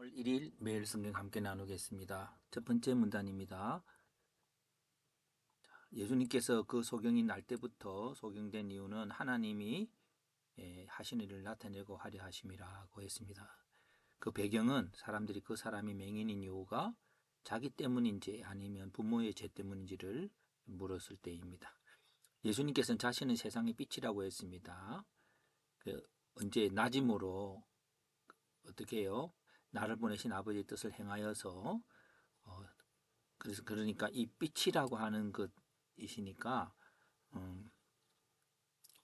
8월 1일 매일 성경 함께 나누겠습니다. 첫 번째 문단입니다. 예수님께서 그 소경이 날 때부터 소경된 이유는 하나님이 하신 일을 나타내고 하려 하심이라고 했습니다. 그 배경은 사람들이 그 사람이 맹인인 이유가 자기 때문인지 아니면 부모의 죄 때문인지를 물었을 때입니다. 예수님께서는 자신은 세상의 빛이라고 했습니다. 언제 낮임으로 어떻게 해요? 나를 보내신 아버지의 뜻을 행하여서 그러니까 이 빛이라고 하는 것이시니까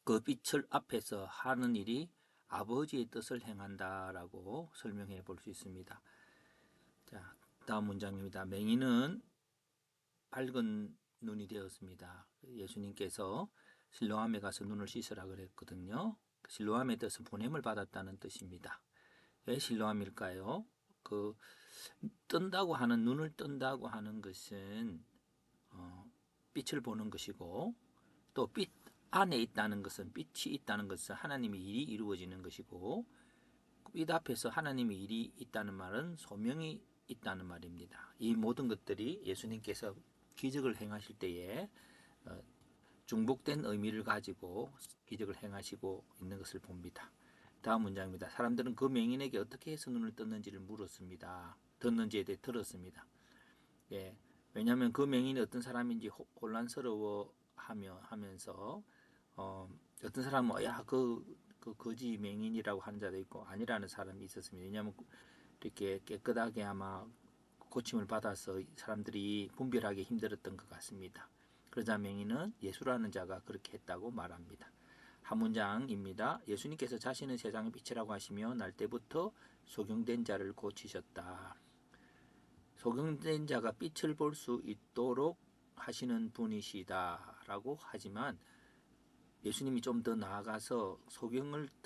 그 빛을 앞에서 하는 일이 아버지의 뜻을 행한다라고 설명해 볼 수 있습니다. 자, 다음 문장입니다. 맹인은 밝은 눈이 되었습니다. 예수님께서 실로암에 가서 눈을 씻으라 그랬거든요. 실로암의 뜻은 보냄을 받았다는 뜻입니다. 왜 실로암일까요? 눈을 뜬다고 하는 것은 빛을 보는 것이고, 또 빛 안에 있다는 것은, 빛이 있다는 것은 하나님의 일이 이루어지는 것이고, 빛 앞에서 하나님의 일이 있다는 말은 소명이 있다는 말입니다. 이 모든 것들이 예수님께서 기적을 행하실 때에 중복된 의미를 가지고 기적을 행하시고 있는 것을 봅니다. 다음 문장입니다. 사람들은 그 맹인에게 어떻게 해서 눈을 떴는지를 물었습니다. 떴는지에 대해 들었습니다. 예, 왜냐하면 그 맹인이 어떤 사람인지 혼란스러워하면서 어떤 사람은 그 거지 맹인이라고 하는 자도 있고 아니라는 사람이 있었습니다. 왜냐하면 이렇게 깨끗하게 아마 고침을 받아서 사람들이 분별하기 힘들었던 것 같습니다. 그러자 맹인은 예수라는 자가 그렇게 했다고 말합니다. 한 문장입니다. 예수님께서 자신은 세상의 빛이라고 하시며 날 때부터 소경된 자를 고치셨다. 소경된 자가 빛을 볼 수 있도록 하시는 분이시다라고 하지만 예수님이 좀 더 나아가서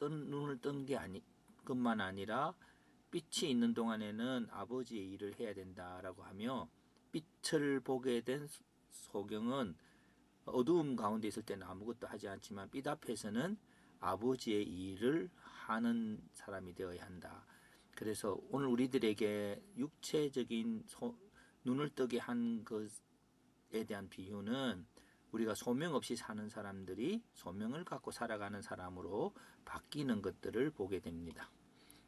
눈을 뜬 게 것만 아니라 빛이 있는 동안에는 아버지의 일을 해야 된다라고 하며 빛을 보게 된 소경은 어두움 가운데 있을 때는 아무것도 하지 않지만 빛 앞에서는 아버지의 일을 하는 사람이 되어야 한다. 그래서 오늘 우리들에게 육체적인 눈을 뜨게 한 것에 대한 비유는 우리가 소명 없이 사는 사람들이 소명을 갖고 살아가는 사람으로 바뀌는 것들을 보게 됩니다.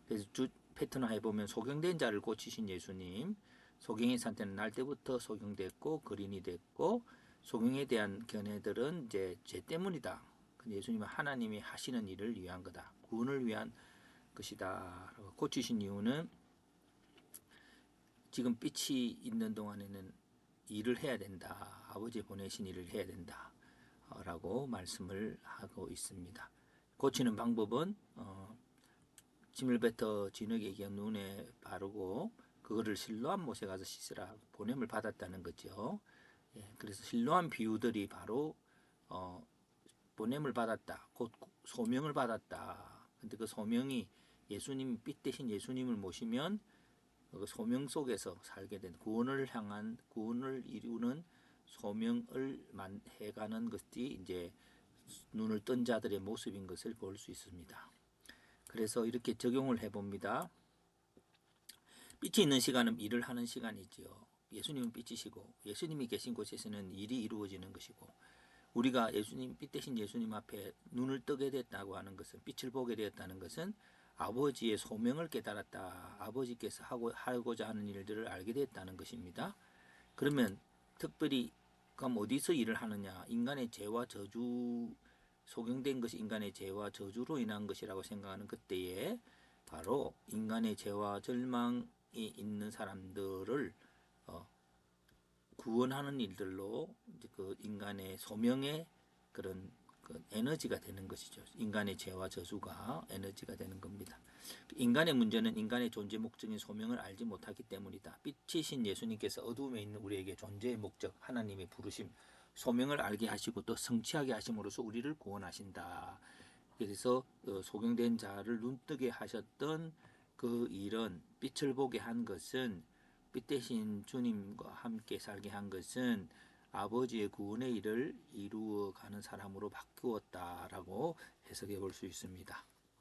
그래서 패턴화해 보면 소경된 자를 고치신 예수님, 소경의 상태는 날 때부터 소경됐고 거린이 됐고 소경에 대한 견해들은 이제 죄 때문이다. 예수님은 하나님이 하시는 일을 위한 거다. 구원을 위한 것이다. 고치신 이유는 지금 빛이 있는 동안에는 일을 해야 된다. 아버지 보내신 일을 해야 된다. 라고 말씀을 하고 있습니다. 고치는 방법은 짐을 뱉어 진흙에게 눈에 바르고 그거를 실로암 못에 가서 씻으라 보냄을 받았다는 거죠. 예, 그래서 실로암 비유들이 바로 보냄을 받았다, 곧 소명을 받았다. 근데 그 소명이 예수님 빛 대신 예수님을 모시면 그 소명 속에서 살게 된 구원을 이루는 소명을 해가는 것이 이제 눈을 뜬 자들의 모습인 것을 볼 수 있습니다. 그래서 이렇게 적용을 해봅니다. 빛이 있는 시간은 일을 하는 시간이지요. 예수님은 빛이시고 예수님이 계신 곳에서는 일이 이루어지는 것이고 우리가 빛 대신 예수님 앞에 눈을 뜨게 됐다고 하는 것은 빛을 보게 되었다는 것은 아버지의 소명을 깨달았다. 아버지께서 하고자 하는 일들을 알게 됐다는 것입니다. 그러면 특별히 그럼 어디서 일을 하느냐? 인간의 죄와 저주 소경된 것이 인간의 죄와 저주로 인한 것이라고 생각하는 그때에 바로 인간의 죄와 절망이 있는 사람들을 구원하는 일들로 이제 그 인간의 소명의 그런 에너지가 되는 것이죠. 인간의 죄와 저주가 에너지가 되는 겁니다. 인간의 문제는 인간의 존재 목적인 소명을 알지 못하기 때문이다. 빛이신 예수님께서 어두움에 있는 우리에게 존재의 목적, 하나님의 부르심, 소명을 알게 하시고 또 성취하게 하심으로써 우리를 구원하신다. 그래서 소경된 자를 눈뜨게 하셨던 그 일은 빛을 보게 한 것은 빛 대신 주님과 함께 살게 한 것은 아버지의 구원의 일을 이루어가는 사람으로 바꾸었다라고 해석해 볼 수 있습니다.